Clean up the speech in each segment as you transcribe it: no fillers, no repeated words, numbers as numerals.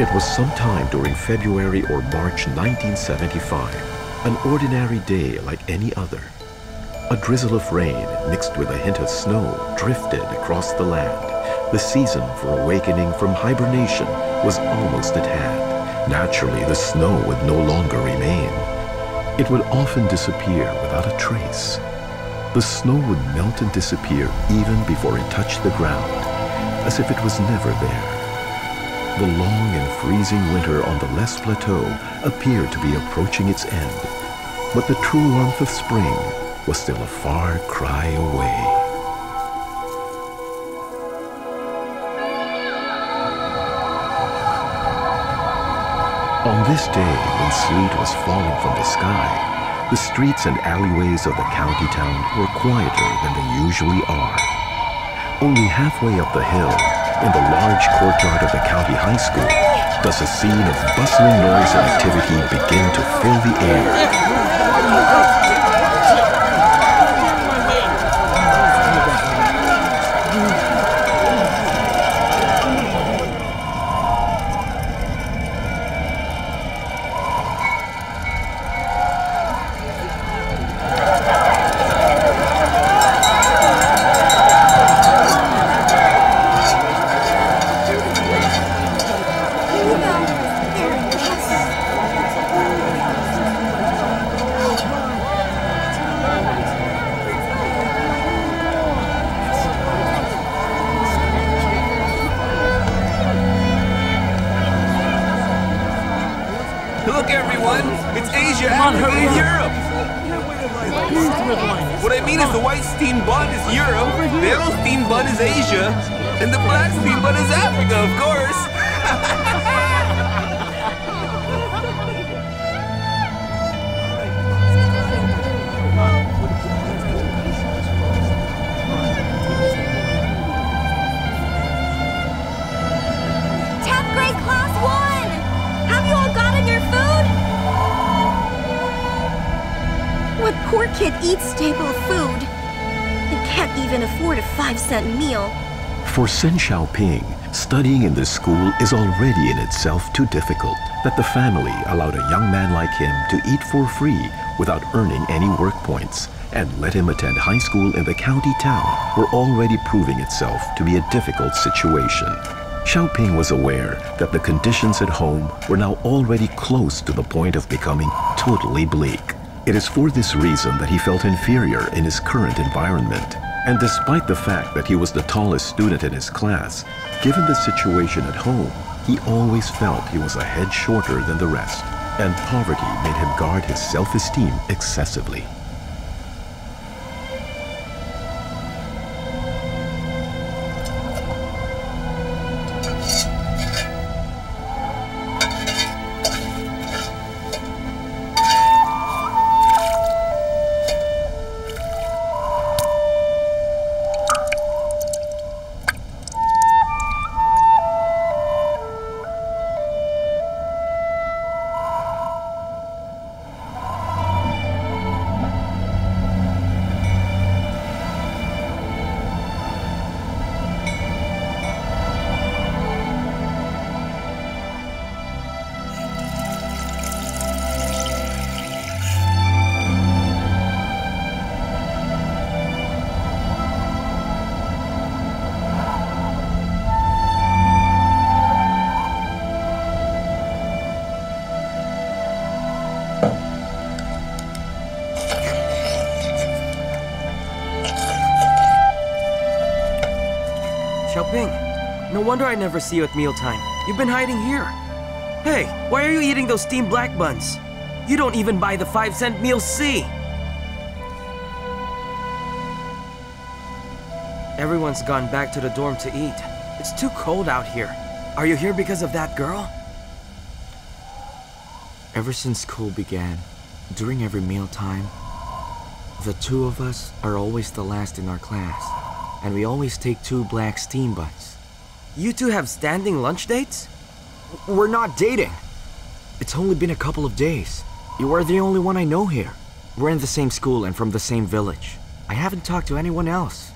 It was sometime during February or March 1975, an ordinary day like any other. A drizzle of rain mixed with a hint of snow drifted across the land. The season for awakening from hibernation was almost at hand. Naturally, the snow would no longer remain. It would often disappear without a trace. The snow would melt and disappear even before it touched the ground, as if it was never there. The long and freezing winter on the Les Plateau appeared to be approaching its end, but the true warmth of spring was still a far cry away. On this day, when sleet was falling from the sky, the streets and alleyways of the county town were quieter than they usually are. Only halfway up the hill, in the large courtyard of the county high school, does a scene of bustling noise and activity begin to fill the air. Look, everyone! It's Asia, Africa, and Europe! What I mean is the white steam bun is Europe, the yellow steam bun is Asia, and the black steam bun is Africa, of course! What poor kid eats staple food and can't even afford a 5-cent meal? For Sen Xiaoping, studying in this school is already in itself too difficult, that the family allowed a young man like him to eat for free without earning any work points and let him attend high school in the county town were already proving itself to be a difficult situation. Xiaoping was aware that the conditions at home were now already close to the point of becoming totally bleak. It is for this reason that he felt inferior in his current environment. And despite the fact that he was the tallest student in his class, given the situation at home, he always felt he was a head shorter than the rest, and poverty made him guard his self-esteem excessively. Xiaoping, no wonder I never see you at mealtime. You've been hiding here. Hey, why are you eating those steamed black buns? You don't even buy the 5-cent meal C. Everyone's gone back to the dorm to eat. It's too cold out here. Are you here because of that girl? Ever since school began, during every mealtime, the two of us are always the last in our class, and we always take 2 black steam buns. You two have standing lunch dates? We're not dating. It's only been a couple of days. You are the only one I know here. We're in the same school and from the same village. I haven't talked to anyone else.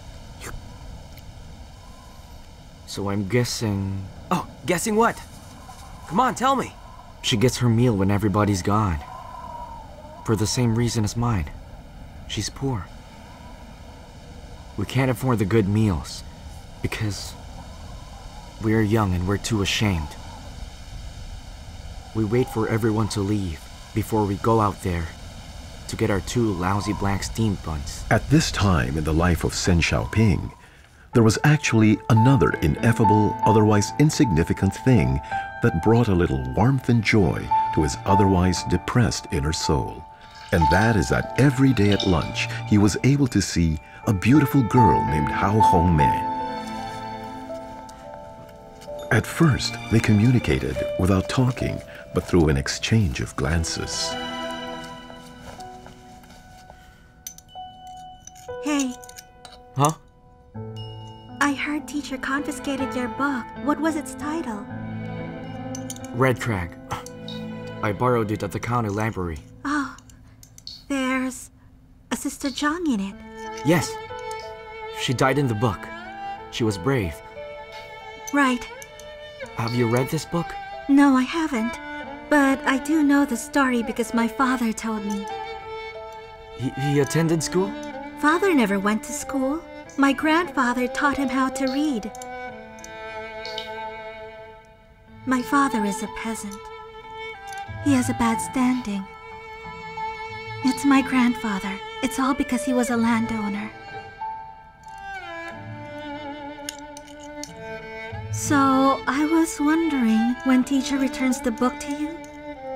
So I'm guessing... Oh, guessing what? Come on, tell me. She gets her meal when everybody's gone. For the same reason as mine. She's poor. We can't afford the good meals because we're young and we're too ashamed. We wait for everyone to leave before we go out there to get our 2 lousy black steamed buns. At this time in the life of Sen Xiaoping, there was actually another ineffable, otherwise insignificant thing that brought a little warmth and joy to his otherwise depressed inner soul. And that is that every day at lunch, he was able to see a beautiful girl named Hao Hongmei. At first, they communicated without talking, but through an exchange of glances. Hey, Huh? I heard teacher confiscated your book. What was its title? Red Crag. I borrowed it at the county library. Oh, there's a Sister Zhang in it. Yes. She died in the book. She was brave. Right. Have you read this book? No, I haven't. But I do know the story because my father told me. He attended school? Father never went to school. My grandfather taught him how to read. My father is a peasant. He has a bad standing. It's my grandfather. It's all because he was a landowner. So, I was wondering, when teacher returns the book to you,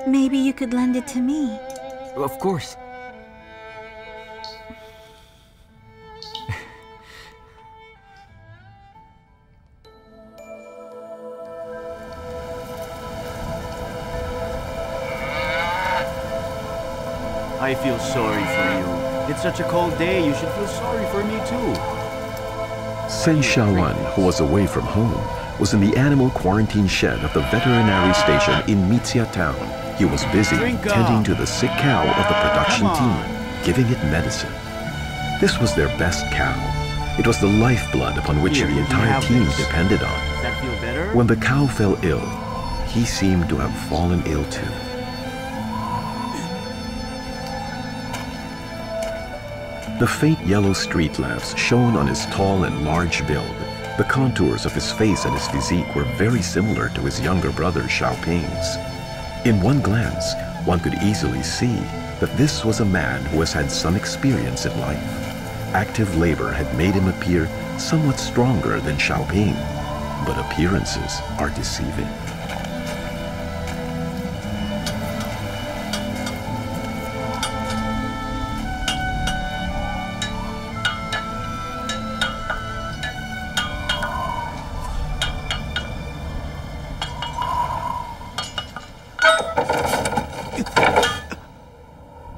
maybe you could lend it to me. Of course. I feel sorry for you. It's such a cold day, you should feel sorry for me too. Sen Xiaowan, who was away from home, was in the animal quarantine shed of the veterinary station in Mixia town. He was busy tending to the sick cow of the production team, giving it medicine. This was their best cow. It was the lifeblood upon which the entire team depended on. Does that feel better? When the cow fell ill, he seemed to have fallen ill too. The faint yellow street lamps shone on his tall and large build. The contours of his face and his physique were very similar to his younger brother Xiaoping's. In one glance, one could easily see that this was a man who has had some experience in life. Active labor had made him appear somewhat stronger than Xiaoping, but appearances are deceiving.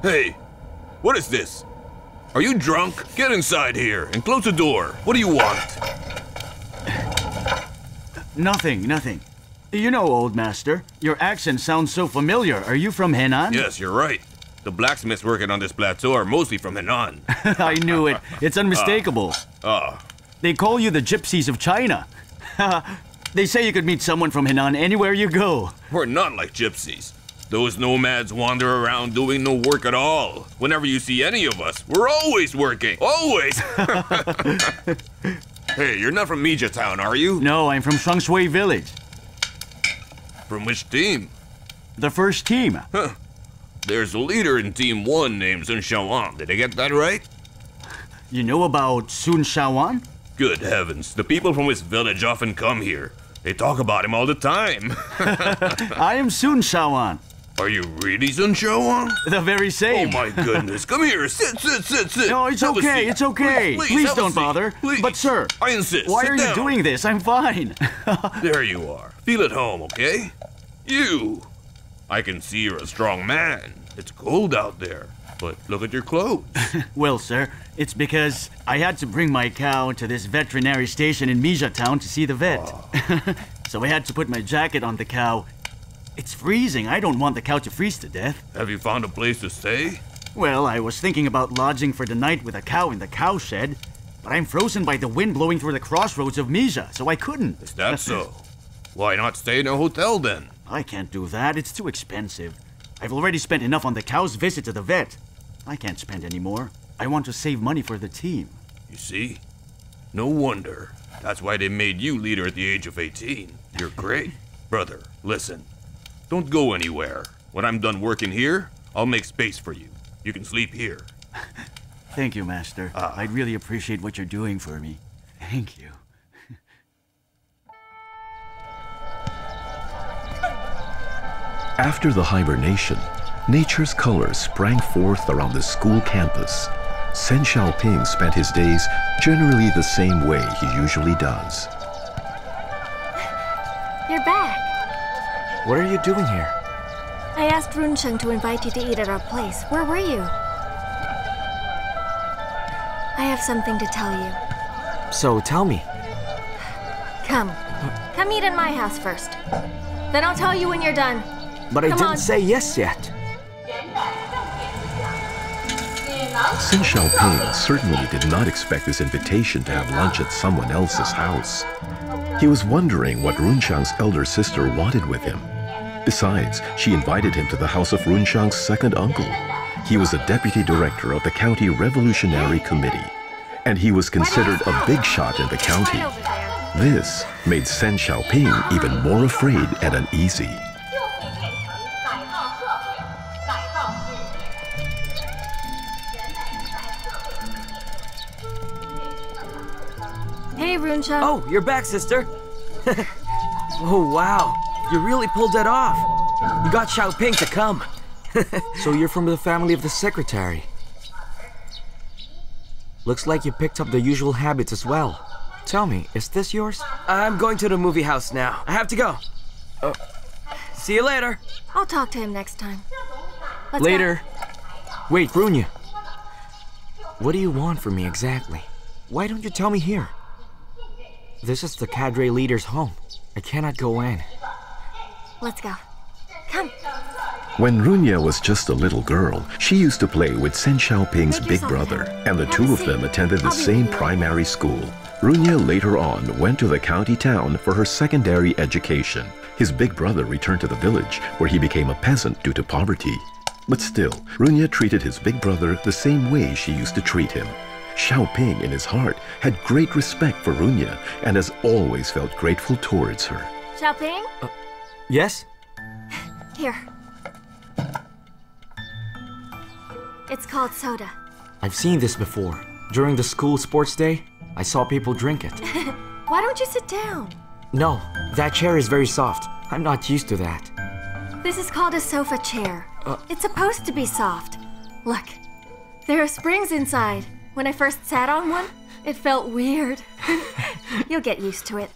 Hey, what is this? Are you drunk? Get inside here and close the door. What do you want? Nothing. You know, old master, your accent sounds so familiar. Are you from Henan? Yes, you're right. The blacksmiths working on this plateau are mostly from Henan. I knew it. It's unmistakable. They call you the gypsies of China. They say you could meet someone from Henan anywhere you go. We're not like gypsies. Those nomads wander around doing no work at all. Whenever you see any of us, we're always working. Always! Hey, you're not from Mixia town, are you? No, I'm from Shuangshui village. From which team? The first team. Huh. There's a leader in Team 1 named Sun Xiaowan. Did I get that right? You know about Sun Xiaowan? Good heavens, the people from his village often come here. They talk about him all the time. I am Sun Xiaowan. Are you really Sun Xiaowan? The very same. Oh my goodness, come here, sit. No, it's Have a okay, seat. it's okay. Please have a don't seat. bother. Please. But sir, I insist. why Sit are down. you doing this? I'm fine. There you are. Feel at home, okay? You. I can see you're a strong man. It's cold out there, but look at your clothes. Well, sir, it's because I had to bring my cow to this veterinary station in Mixia town to see the vet. So I had to put my jacket on the cow. It's freezing. I don't want the cow to freeze to death. Have you found a place to stay? Well, I was thinking about lodging for the night with a cow in the cow shed, but I'm frozen by the wind blowing through the crossroads of Mixia, so I couldn't. Is that so? Why not stay in a hotel then? I can't do that. It's too expensive. I've already spent enough on the cow's visit to the vet. I can't spend any more. I want to save money for the team. You see? No wonder. That's why they made you leader at the age of 18. You're great. Brother, listen. Don't go anywhere. When I'm done working here, I'll make space for you. You can sleep here. Thank you, Master. I'd really appreciate what you're doing for me. Thank you. After the hibernation, nature's colors sprang forth around the school campus. Sen Xiaoping spent his days generally the same way he usually does. You're back. What are you doing here? I asked Runcheng to invite you to eat at our place. Where were you? I have something to tell you. So, tell me. Come. Come eat in my house first. Then I'll tell you when you're done. But I Come didn't on. say yes yet. Sen Xiaoping certainly did not expect this invitation to have lunch at someone else's house. He was wondering what Runchang's elder sister wanted with him. Besides, she invited him to the house of Runchang's second uncle. He was a deputy director of the County Revolutionary Committee, and he was considered a big shot in the county. Right over there. This made Sen Xiaoping even more afraid and uneasy. Hey, Runcheng. Oh, you're back, sister. Oh, wow. You really pulled that off. You got Xiaoping to come. So you're from the family of the secretary. Looks like you picked up the usual habits as well. Tell me, is this yours? I'm going to the movie house now. I have to go. See you later. I'll talk to him next time. Let's go. Later. Wait, Runya. What do you want from me exactly? Why don't you tell me here? This is the cadre leader's home. I cannot go in. Let's go. Come. When Runya was just a little girl, she used to play with Sen Xiaoping's big brother, and the two of them attended the same primary school. Runya later on went to the county town for her secondary education. His big brother returned to the village, where he became a peasant due to poverty. But still, Runya treated his big brother the same way she used to treat him. Xiaoping, in his heart, had great respect for Runya and has always felt grateful towards her. Xiaoping? Yes? Here. It's called soda. I've seen this before. During the school sports day, I saw people drink it. Why don't you sit down? No, that chair is very soft. I'm not used to that. This is called a sofa chair. It's supposed to be soft. Look, there are springs inside. When I first sat on one, it felt weird. You'll get used to it.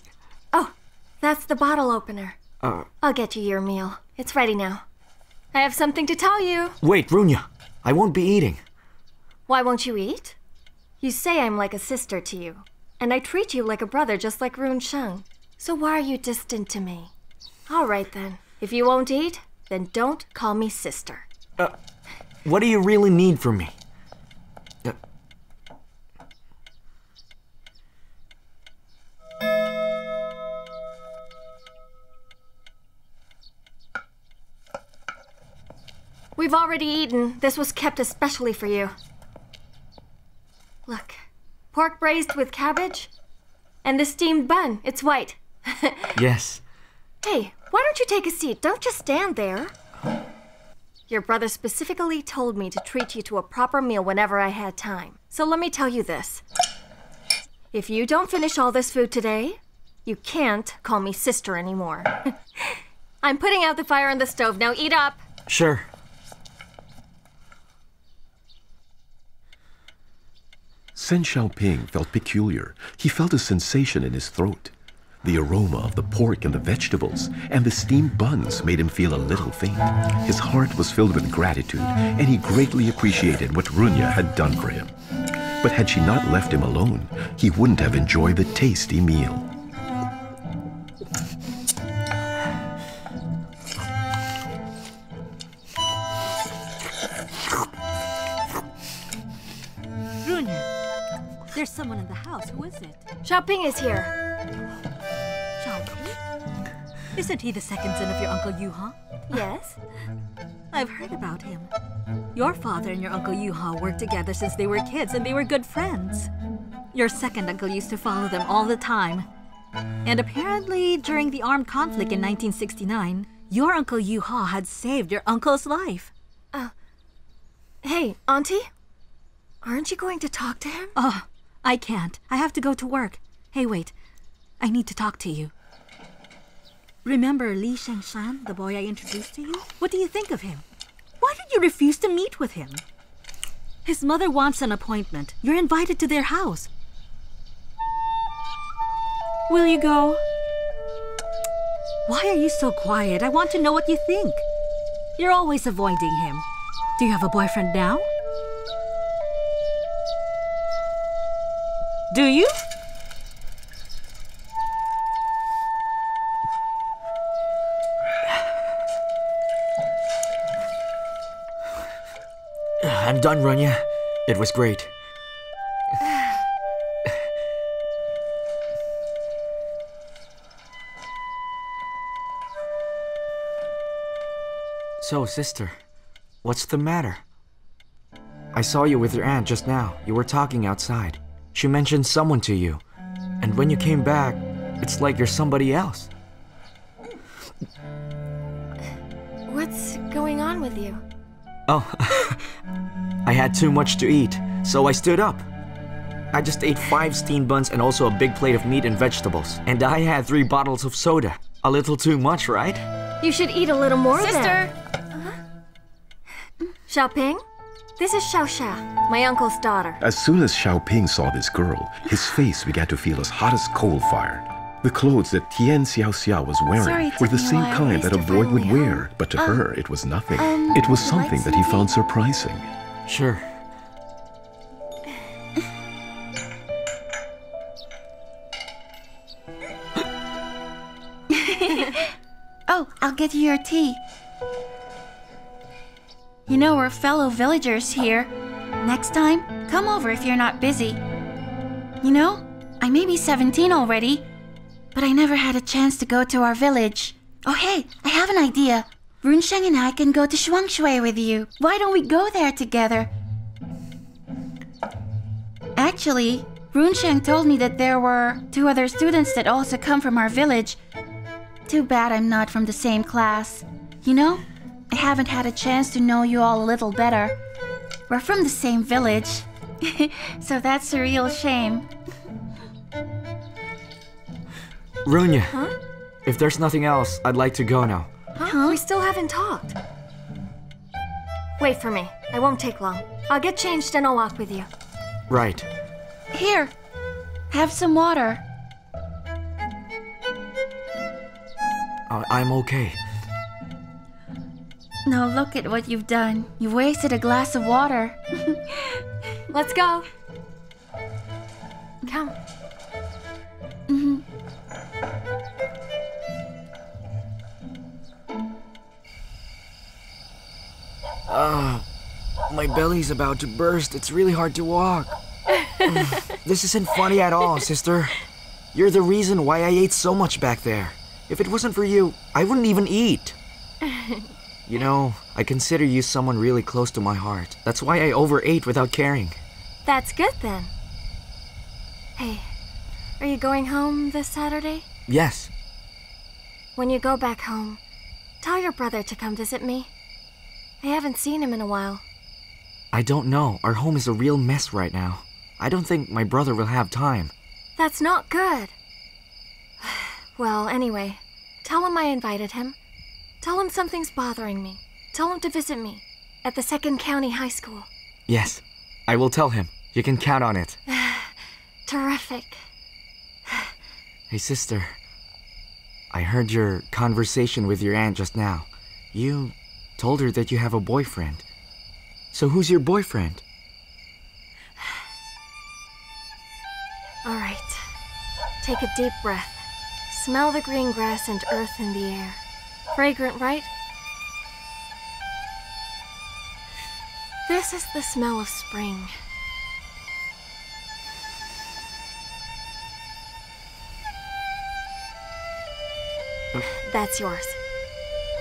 Oh, that's the bottle opener. I'll get you your meal. It's ready now. I have something to tell you. Wait, Runya. I won't be eating. Why won't you eat? You say I'm like a sister to you, and I treat you like a brother just like Runcheng. So why are you distant to me? All right then. If you won't eat, then don't call me sister. What do you really need from me? We've already eaten. This was kept especially for you. Look, pork braised with cabbage, and the steamed bun. It's white. Yes. Hey, why don't you take a seat? Don't just stand there. Your brother specifically told me to treat you to a proper meal whenever I had time. So let me tell you this. If you don't finish all this food today, you can't call me sister anymore. I'm putting out the fire on the stove. Now eat up. Sure. Sen Xiaoping felt peculiar. He felt a sensation in his throat. The aroma of the pork and the vegetables and the steamed buns made him feel a little faint. His heart was filled with gratitude, and he greatly appreciated what Runya had done for him. But had she not left him alone, he wouldn't have enjoyed the tasty meal. There's someone in the house. Who is it? Xiaoping is here. Xiaoping? Isn't he the second son of your Uncle Yuha? Yes? I've heard about him. Your father and your Uncle Yuha worked together since they were kids, and they were good friends. Your second uncle used to follow them all the time. And apparently, during the armed conflict in 1969, your Uncle Yuha had saved your uncle's life. Hey, Auntie? Aren't you going to talk to him? Oh, I can't. I have to go to work. Hey, wait. I need to talk to you. Remember Li Shengshan, the boy I introduced to you? What do you think of him? Why did you refuse to meet with him? His mother wants an appointment. You're invited to their house. Will you go? Why are you so quiet? I want to know what you think. You're always avoiding him. Do you have a boyfriend now? Do you? I'm done, Runya. It was great. So, sister, what's the matter? I saw you with your aunt just now. You were talking outside. She mentioned someone to you. And when you came back, it's like you're somebody else. What's going on with you? Oh, I had too much to eat, so I stood up. I just ate 5 steamed buns and also a big plate of meat and vegetables. And I had 3 bottles of soda. A little too much, right? You should eat a little more Sister! then. Xiaoping? This is Xiaoxia, my uncle's daughter. As soon as Xiaoping saw this girl, his face began to feel as hot as coal fire. The clothes that Tian Xiaoxia was wearing Sorry it were took the me a same while. kind that a Mr. boy would Finally wear, home. but to her it was nothing. um, It was would you like something that he some found tea? surprising. Sure. Oh, I'll get you your tea. You know, we're fellow villagers here. Next time, come over if you're not busy. You know, I may be 17 already, but I never had a chance to go to our village. Oh, hey, I have an idea. Runsheng and I can go to Shuangshui with you. Why don't we go there together? Actually, Runsheng told me that there were 2 other students that also come from our village. Too bad I'm not from the same class. You know, I haven't had a chance to know you all a little better. We're from the same village. So that's a real shame. Runya, if there's nothing else, I'd like to go now. Huh? We still haven't talked. Wait for me. I won't take long. I'll get changed and I'll walk with you. Right. Here, have some water. I'm okay. Now look at what you've done. You wasted a glass of water. Let's go. Come. My belly's about to burst. It's really hard to walk. This isn't funny at all, sister. You're the reason why I ate so much back there. If it wasn't for you, I wouldn't even eat. You know, I consider you someone really close to my heart. That's why I overate without caring. That's good then. Hey, are you going home this Saturday? Yes. When you go back home, tell your brother to come visit me. I haven't seen him in a while. I don't know. Our home is a real mess right now. I don't think my brother will have time. That's not good. Well, anyway, tell him I invited him. Tell him something's bothering me. Tell him to visit me at the 2nd County High School. Yes, I will tell him. You can count on it. Terrific. Hey, sister. I heard your conversation with your aunt just now. You told her that you have a boyfriend. So who's your boyfriend? All right. Take a deep breath. Smell the green grass and earth in the air. Fragrant, right? This is the smell of spring. That's yours.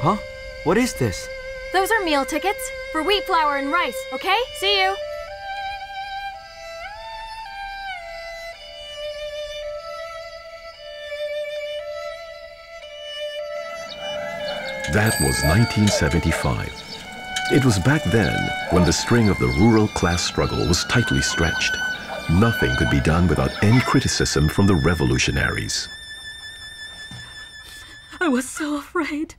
Huh? What is this? Those are meal tickets for wheat flour and rice, okay? See you. That was 1975. It was back then when the string of the rural class struggle was tightly stretched. Nothing could be done without any criticism from the revolutionaries. I was so afraid.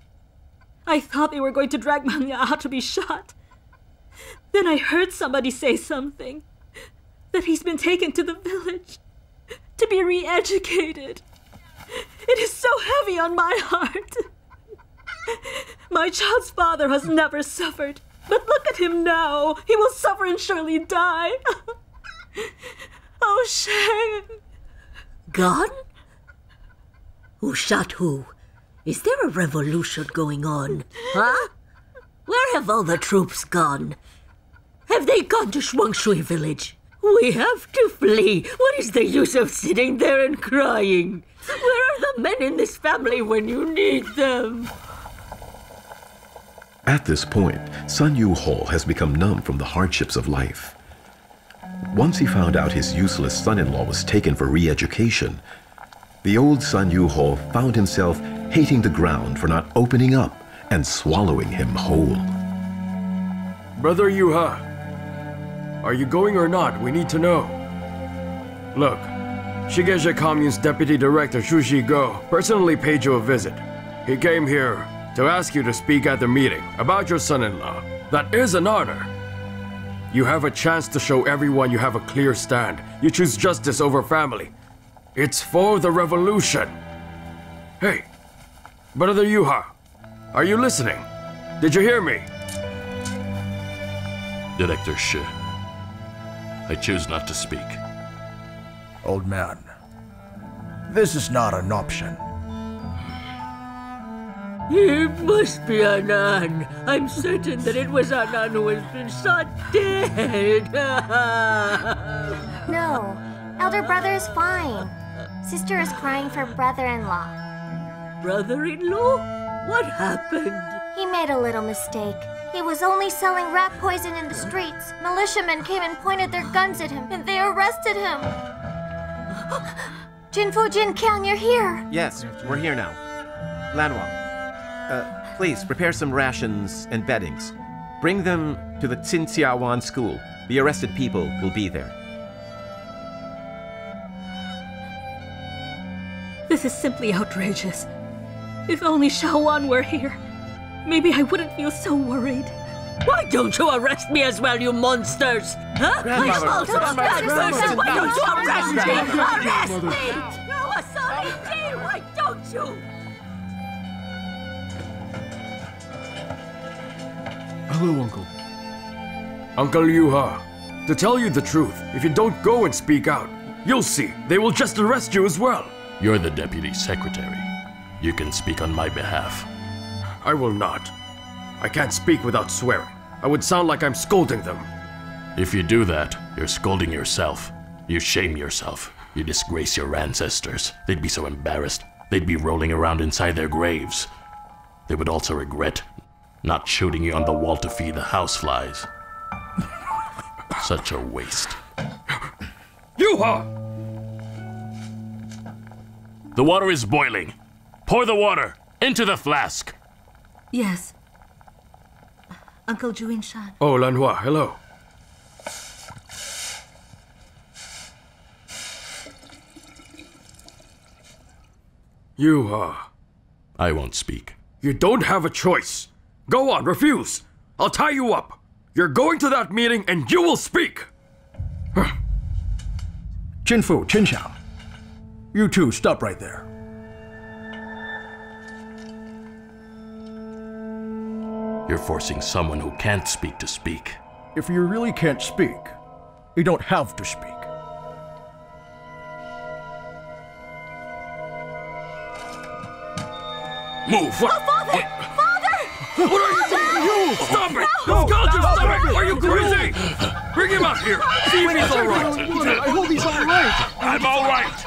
I thought they were going to drag Liya out to be shot. Then I heard somebody say something. That he's been taken to the village to be re-educated. It is so heavy on my heart. My child's father has never suffered. But look at him now. He will suffer and surely die. Oh, shame. Gone? Who shot who? Is there a revolution going on? Huh? Where have all the troops gone? Have they gone to Shuangshui village? We have to flee. What is the use of sitting there and crying? Where are the men in this family when you need them? At this point, Sun Yu-ho has become numb from the hardships of life. Once he found out his useless son-in-law was taken for re-education, the old Sun Yu-ho found himself hating the ground for not opening up and swallowing him whole. Brother Yuha, are you going or not? We need to know. Look, Shigeja Commune's Deputy Director Shu Shigo personally paid you a visit. He came here to ask you to speak at the meeting about your son-in-law. That is an honor. You have a chance to show everyone you have a clear stand. You choose justice over family. It's for the revolution. Hey, Brother Yuha, are you listening? Did you hear me? Director Shi, I choose not to speak. Old man, this is not an option. It must be Anan. I'm certain that it was Anan who has been shot dead. No, elder brother is fine. Sister is crying for brother-in-law. Brother-in-law? What happened? He made a little mistake. He was only selling rat poison in the streets. Militiamen came and pointed their guns at him, and they arrested him. Jinfu Jinkyang, you're here. Yes, we're here now. Lanwang, please prepare some rations and beddings. Bring them to the Tsinxiawan school. The arrested people will be there. This is simply outrageous. If only Shaowan were here, maybe I wouldn't feel so worried. Why don't you arrest me as well, you monsters? Huh? Why don't you arrest me? Arrest me! Throw us all in jail, why don't you? Hello, Uncle. Uncle Yuha, to tell you the truth, if you don't go and speak out, you'll see, they will just arrest you as well. You're the Deputy Secretary. You can speak on my behalf. I will not. I can't speak without swearing. I would sound like I'm scolding them. If you do that, you're scolding yourself. You shame yourself. You disgrace your ancestors. They'd be so embarrassed. They'd be rolling around inside their graves. They would also regret not shooting you on the wall to feed the houseflies. Such a waste. Yuha! The water is boiling. Pour the water into the flask. Yes. Uncle Juin-shan. Oh, Lanhua, hello. Yuha. I won't speak. You don't have a choice. Go on, refuse. I'll tie you up. You're going to that meeting and you will speak. Jinfu, Qinxiang. You two, stop right there. You're forcing someone who can't speak to speak. If you really can't speak, you don't have to speak. Move! What? Father! Father! What are you doing? You! Stop it! No! God, you stop it! Are you crazy? Bring him out here! See if he's all right! I hope he's all right! I'm all right!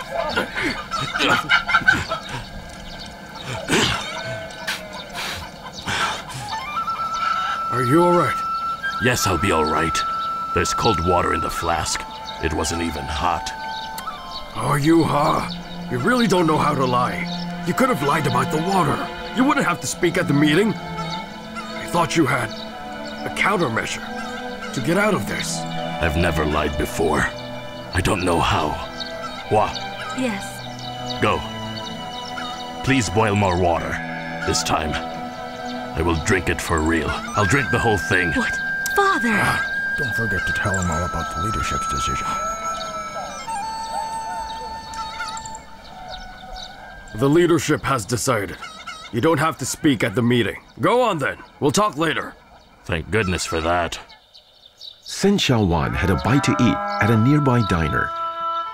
Are you alright? Yes, I'll be alright. There's cold water in the flask. It wasn't even hot. Oh, you really don't know how to lie. You could have lied about the water. You wouldn't have to speak at the meeting. I thought you had a countermeasure to get out of this. I've never lied before. I don't know how. Hua, Yes. go. Please boil more water. This time, I will drink it for real. I'll drink the whole thing. What? Father! Don't forget to tell him all about the leadership's decision. The leadership has decided. You don't have to speak at the meeting. Go on then. We'll talk later. Thank goodness for that. Sin Xiaowan had a bite to eat at a nearby diner.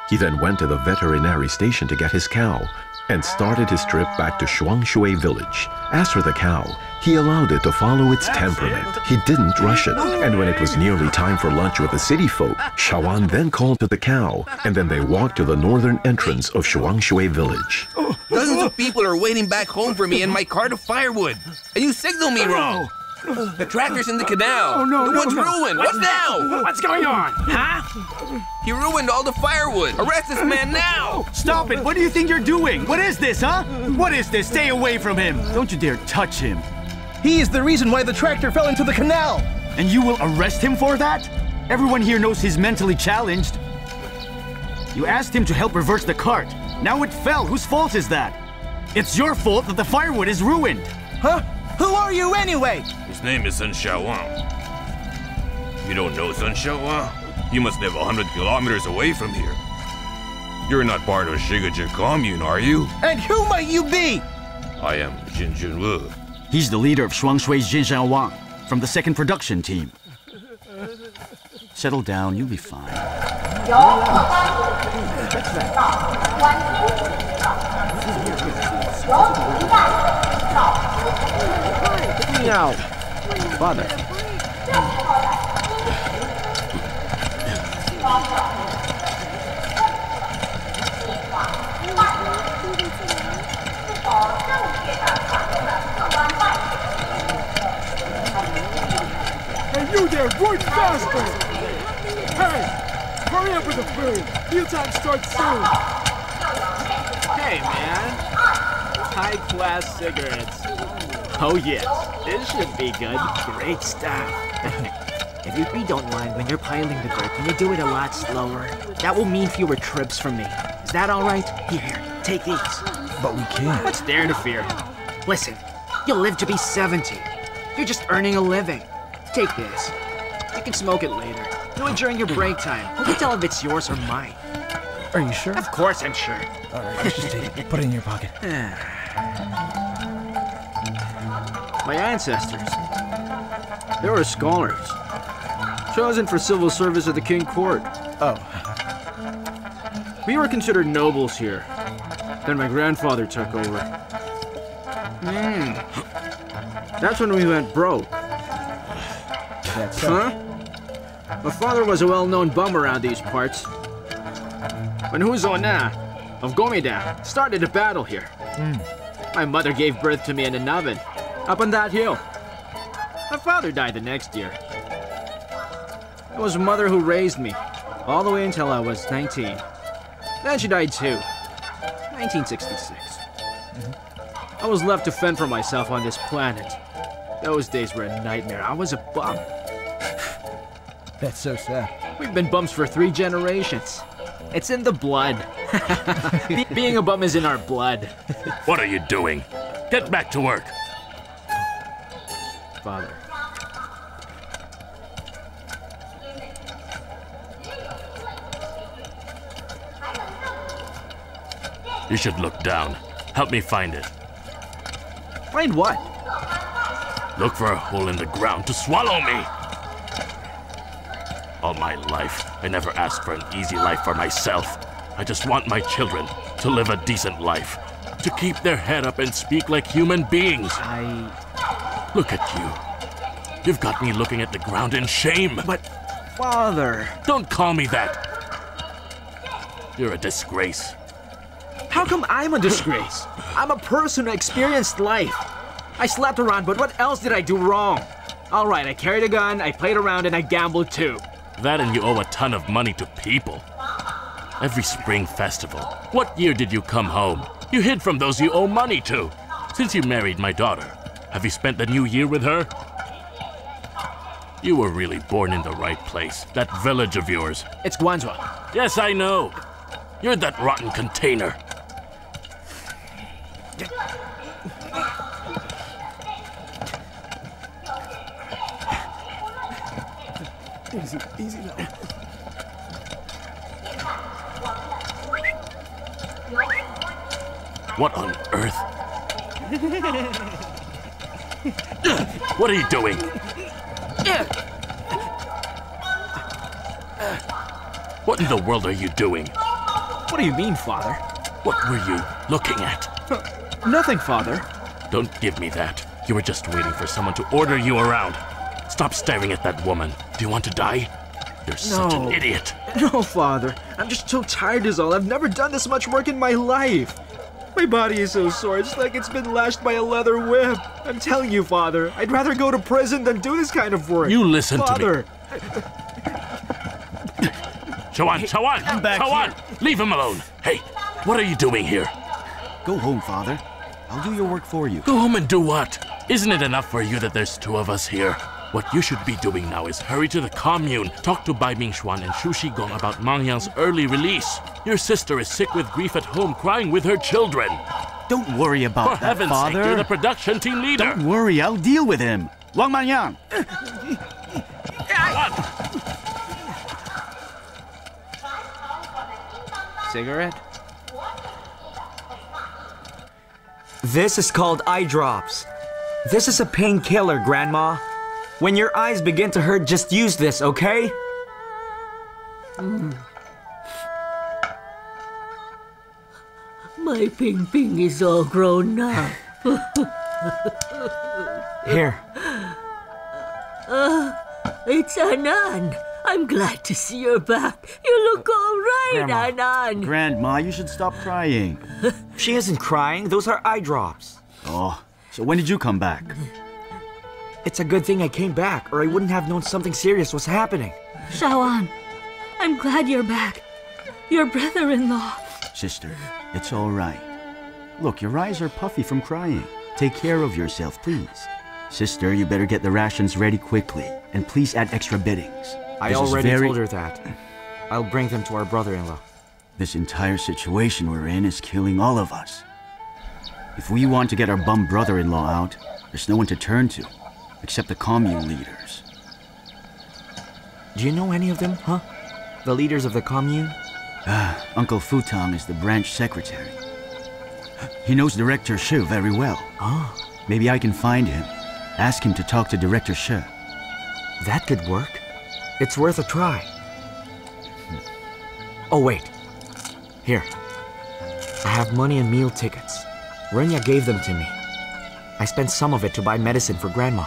He then went to the veterinary station to get his cow and started his trip back to Shuangshui village. As for the cow, he allowed it to follow its temperament. He didn't rush it, and when it was nearly time for lunch with the city folk, Xiaowan then called to the cow, and then they walked to the northern entrance of Shuangshui village. Dozens of people are waiting back home for me in my cart of firewood, and you signal me wrong. The tractor's in the canal. The wood's ruined. What now? What's going on? Huh? He ruined all the firewood. Arrest this man now! Stop it! What do you think you're doing? What is this, huh? What is this? Stay away from him! Don't you dare touch him. He is the reason why the tractor fell into the canal! And you will arrest him for that? Everyone here knows he's mentally challenged. You asked him to help reverse the cart. Now it fell. Whose fault is that? It's your fault that the firewood is ruined. Huh? Who are you anyway? His name is Sun Xiaowan. You don't know Sun Xiaowan? You must live 100 kilometers away from here. You're not part of Shigaji commune, are you? And who might you be? I am Jin Junwu. He's the leader of Shuangshui's Jin Xiaowang from the second production team. Settle down, you'll be fine. Meow. Father. Hey, you there, work faster! Hey, hurry up with the food! Mealtime starts soon! Hey, man. High-class cigarettes. Oh, yes. This should be good. Great stuff. If you three don't mind, when you're piling the dirt, can you do it a lot slower? That will mean fewer trips for me. Is that all right? Here, take these. But we can't. What's there to fear? Listen, you'll live to be 70. You're just earning a living. Take this. You can smoke it later. Do it during your break time. Who can tell if it's yours or mine? Are you sure? Of course I'm sure. All right, let's just take it. Put it in your pocket. My ancestors. They were scholars. Chosen for civil service at the king court. Oh. We were considered nobles here. Then my grandfather took over. That's when we went broke. That's Huh? My father was a well-known bum around these parts. When Huzona of Gomida started a battle here, my mother gave birth to me in an oven up on that hill. My father died the next year. It was mother who raised me all the way until I was 19. Then she died too. 1966. I was left to fend for myself on this planet. Those days were a nightmare. I was a bum. That's so sad. We've been bums for 3 generations. It's in the blood. Being a bum is in our blood. What are you doing? Get back to work. Father. You should look down. Help me find it. Find what? Look for a hole in the ground to swallow me. All my life, I never asked for an easy life for myself. I just want my children to live a decent life, to keep their head up and speak like human beings. Look at you. You've got me looking at the ground in shame. But, Father... Don't call me that. You're a disgrace. How come I'm a disgrace? I'm a person who experienced life. I slept around, but what else did I do wrong? All right, I carried a gun, I played around, and I gambled too. That and you owe a ton of money to people. Every spring festival. What year did you come home? You hid from those you owe money to. Since you married my daughter, have you spent the new year with her? You were really born in the right place. That village of yours. It's Guangzhou. Yes, I know. You're that rotten container. Easy now. What on earth? What are you doing? What in the world are you doing? What do you mean, Father? What were you looking at? Nothing, Father. Don't give me that. You were just waiting for someone to order you around. Stop staring at that woman. Do you want to die? You're such an idiot. No, Father. I'm just so tired is all. I've never done this much work in my life. My body is so sore. It's like it's been lashed by a leather whip. I'm telling you, Father, I'd rather go to prison than do this kind of work. You listen Father. to me. Yuan! Leave him alone. Hey, what are you doing here? Go home, Father. I'll do your work for you. Go home and do what? Isn't it enough for you that there's two of us here? What you should be doing now is hurry to the commune, talk to Bai Mingxuan and Shu Shigong about Mang Yang's early release. Your sister is sick with grief at home, crying with her children. Don't worry about For that, heaven's Father. sake, you're the production team leader. Don't worry, I'll deal with him. Wang Manyang. Cigarette? This is called eye drops. This is a painkiller, Grandma. When your eyes begin to hurt, just use this, okay? My Ping Ping is all grown up. Here. It's Anan. I'm glad to see you're back. You look all right, Grandma. Anan. Grandma, you should stop crying. She isn't crying. Those are eye drops. Oh, so when did you come back? It's a good thing I came back, or I wouldn't have known something serious was happening. Shawan, I'm glad you're back. Your brother-in-law. Sister, it's all right. Look, your eyes are puffy from crying. Take care of yourself, please. Sister, you better get the rations ready quickly, and please add extra beddings. I already told her that. I'll bring them to our brother-in-law. This entire situation we're in is killing all of us. If we want to get our bum brother-in-law out, there's no one to turn to, except the commune leaders. Do you know any of them, huh? The leaders of the commune? Uncle Futang is the branch secretary. He knows Director Shi very well. Oh. Maybe I can find him. Ask him to talk to Director Shi. That could work. It's worth a try. Oh, wait. Here. I have money and meal tickets. Renya gave them to me. I spent some of it to buy medicine for Grandma.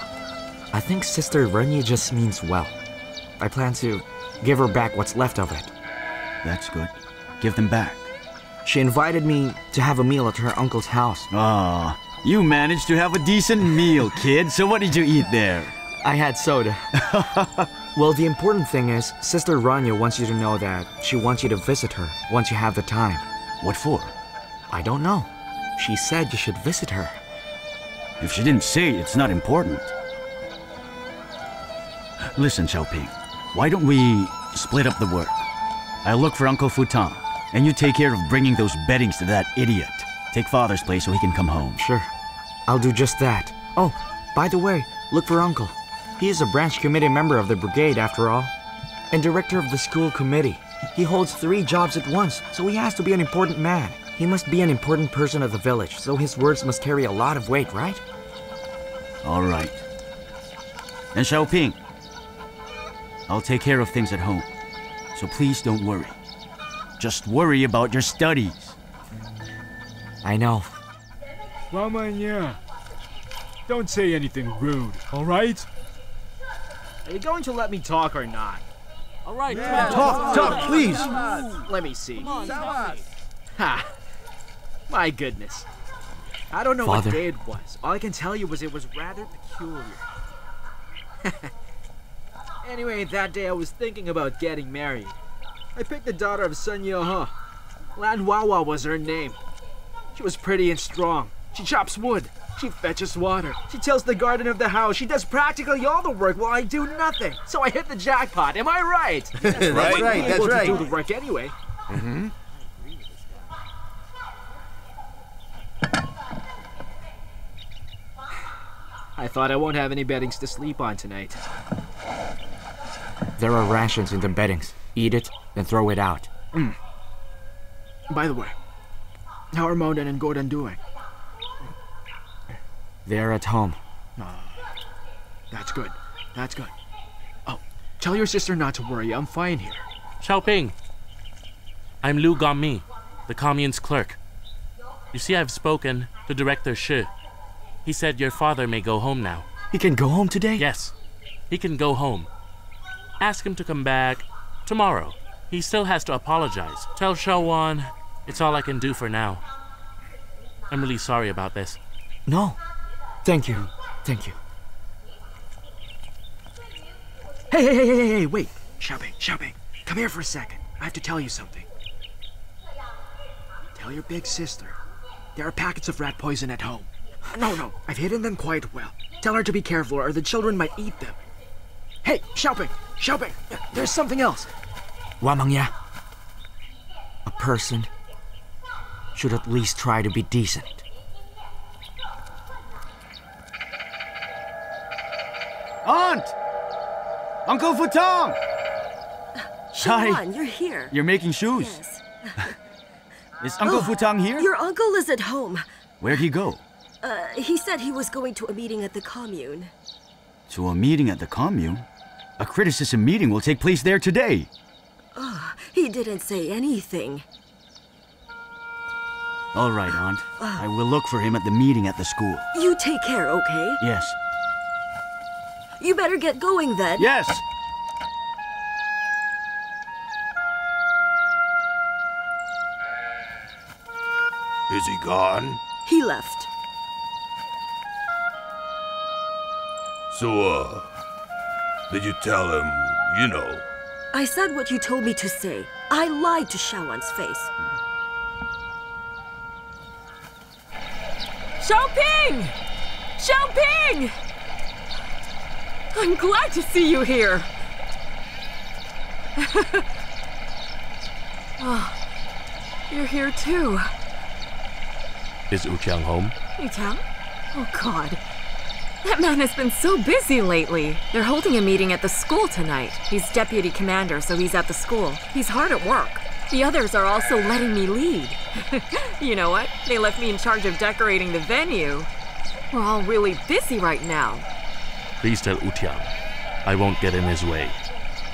I think Sister Renya just means well. I plan to give her back what's left of it. That's good. Give them back. She invited me to have a meal at her uncle's house. Ah, you managed to have a decent meal, kid. So what did you eat there? I had soda. Well, the important thing is, Sister Ranya wants you to know that she wants you to visit her once you have the time. What for? I don't know. She said you should visit her. If she didn't say, it's not important. Listen, Xiaoping, why don't we split up the work? I'll look for Uncle Futang, and you take care of bringing those beddings to that idiot. Take Father's place so he can come home. Sure. I'll do just that. Oh, by the way, look for Uncle. He is a branch committee member of the brigade, after all. And director of the school committee. He holds 3 jobs at once, so he has to be an important man. He must be an important person of the village, so his words must carry a lot of weight, right? All right. And Xiaoping, I'll take care of things at home. So please don't worry. Just worry about your studies. I know. Mama, don't say anything rude, all right? Are you going to let me talk or not? All right, Talk, please. Let me see. Ha! My goodness. I don't know Father. what day it was. All I can tell you was it was rather peculiar. Anyway, that day I was thinking about getting married. I picked the daughter of Sun Yo-ho. Lan Wawa was her name. She was pretty and strong. She chops wood. She fetches water. She tills the garden of the house. She does practically all the work while I do nothing. So I hit the jackpot. Am I right? That's right. That's right. To do the work anyway. Mm-hmm. I thought I won't have any beddings to sleep on tonight. There are rations in the beddings. Eat it, then throw it out. By the way, how are Moden and Gordon doing? They're at home. That's good. That's good. Oh, tell your sister not to worry. I'm fine here. Xiaoping, I'm Liu Gongmi, the commune's clerk. You see, I've spoken to Director Shi. He said your father may go home now. He can go home today? Yes, he can go home. Ask him to come back tomorrow. He still has to apologize. Tell Yuan it's all I can do for now. I'm really sorry about this. No. Thank you. Thank you. Hey, wait. Xiaoping, come here for a second. I have to tell you something. Tell your big sister there are packets of rat poison at home. No, I've hidden them quite well. Tell her to be careful or the children might eat them. Hey, Xiaoping, there's something else. Wamangya. A person should at least try to be decent. Aunt! Uncle Futong! Yuan, you're here. You're making shoes. Yes. Is Uncle Futong here? Your uncle is at home. Where'd he go? He said he was going to a meeting at the commune. To a meeting at the commune? A criticism meeting will take place there today. He didn't say anything. All right, Aunt. I will look for him at the meeting at the school. You take care, okay? Yes. You better get going then. Yes! Is he gone? He left. So, did you tell him, you know? I said what you told me to say. I lied to Xiaowan's face. Xiaoping! Xiaoping! I'm glad to see you here. Oh, you're here too. Is Wuqiang home? Wuqiang? Oh God. That man has been so busy lately. They're holding a meeting at the school tonight. He's deputy commander, so he's at the school. He's hard at work. The others are also letting me lead. You know what? They left me in charge of decorating the venue. We're all really busy right now. Please tell Wuqiang I won't get in his way.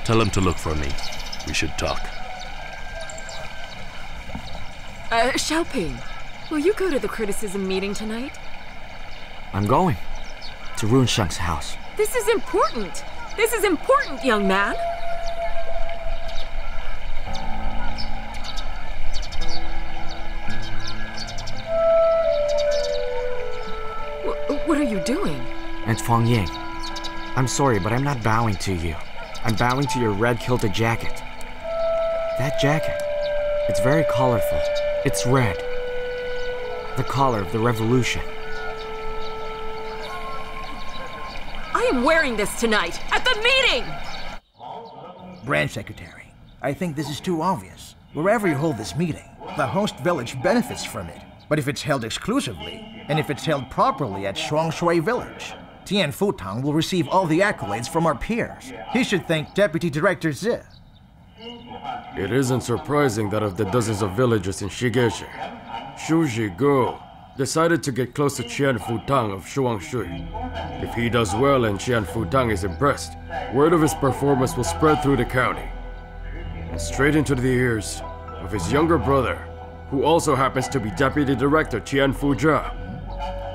Tell him to look for me. We should talk. Xiaoping, will you go to the criticism meeting tonight? I'm going. To Runsheng's house. This is important. This is important, young man. What are you doing? It's Fang Ying. I'm sorry, but I'm not bowing to you. I'm bowing to your red kilted jacket. That jacket, it's very colorful. It's red. The color of the revolution. I am wearing this tonight, at the meeting! Branch Secretary, I think this is too obvious. Wherever you hold this meeting, the host village benefits from it. But if it's held exclusively, and if it's held properly at Shuangshui Village, Tian Futang will receive all the accolades from our peers. He should thank Deputy Director Zi. It isn't surprising that of the dozens of villagers in Shigeshi, Xu Zhigo decided to get close to Tian Futang of Shuangshui. If he does well and Tian Futang is impressed, word of his performance will spread through the county, and straight into the ears of his younger brother, who also happens to be Deputy Director Tian Fuzha.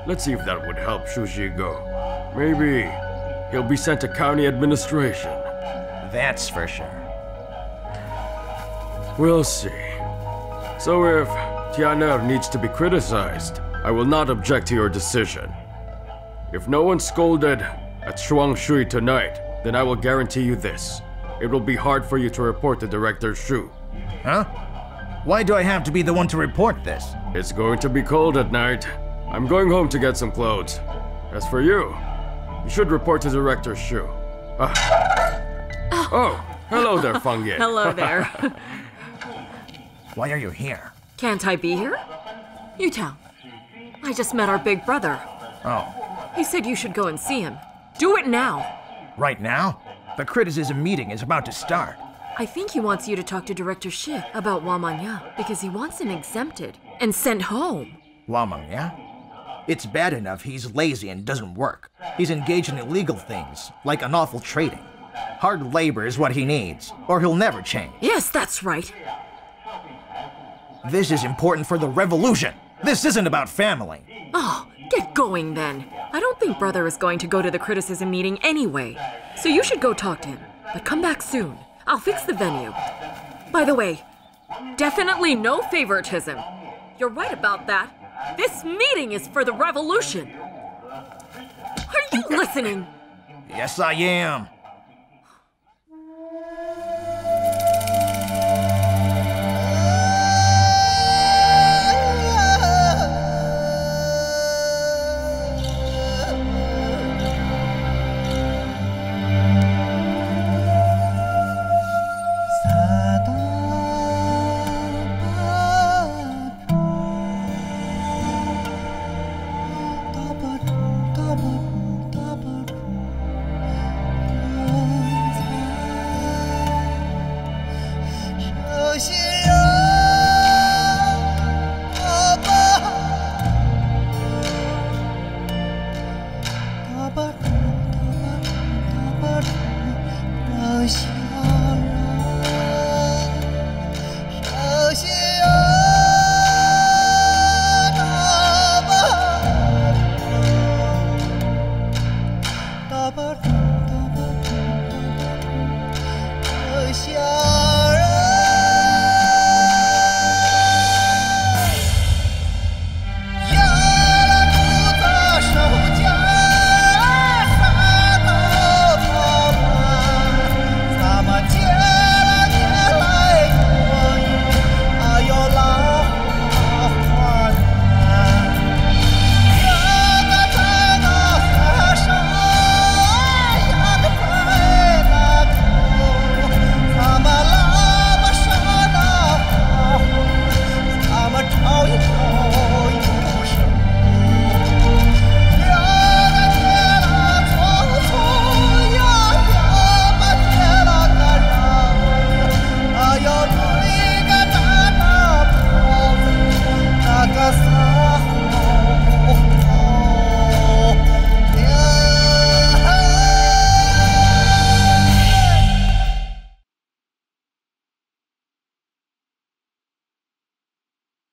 Let's see if that would help Xu Zhigo. Maybe he'll be sent to county administration. That's for sure. We'll see. So if Tianer needs to be criticized, I will not object to your decision. If no one's scolded, at Shuangshui tonight, then I will guarantee you this. It will be hard for you to report to Director Shu. Huh? Why do I have to be the one to report this? It's going to be cold at night. I'm going home to get some clothes. As for you, you should report to Director Shu. Oh, hello there, Feng Ye. Hello there. Why are you here? Can't I be here? Yutang, I just met our big brother. Oh, He said you should go and see him. Do it now. right now? The criticism meeting is about to start. I think he wants you to talk to Director Shi about Wamanya because he wants him exempted and sent home. Wamang, yeah? It's bad enough he's lazy and doesn't work. He's engaged in illegal things, like unlawful trading. Hard labor is what he needs, or he'll never change. Yes, that's right. This is important for the revolution. This isn't about family. Oh, get going then. I don't think Brother is going to go to the criticism meeting anyway. So you should go talk to him. But come back soon. I'll fix the venue. By the way, definitely no favoritism. You're right about that. This meeting is for the revolution. Are you listening? Yes, I am.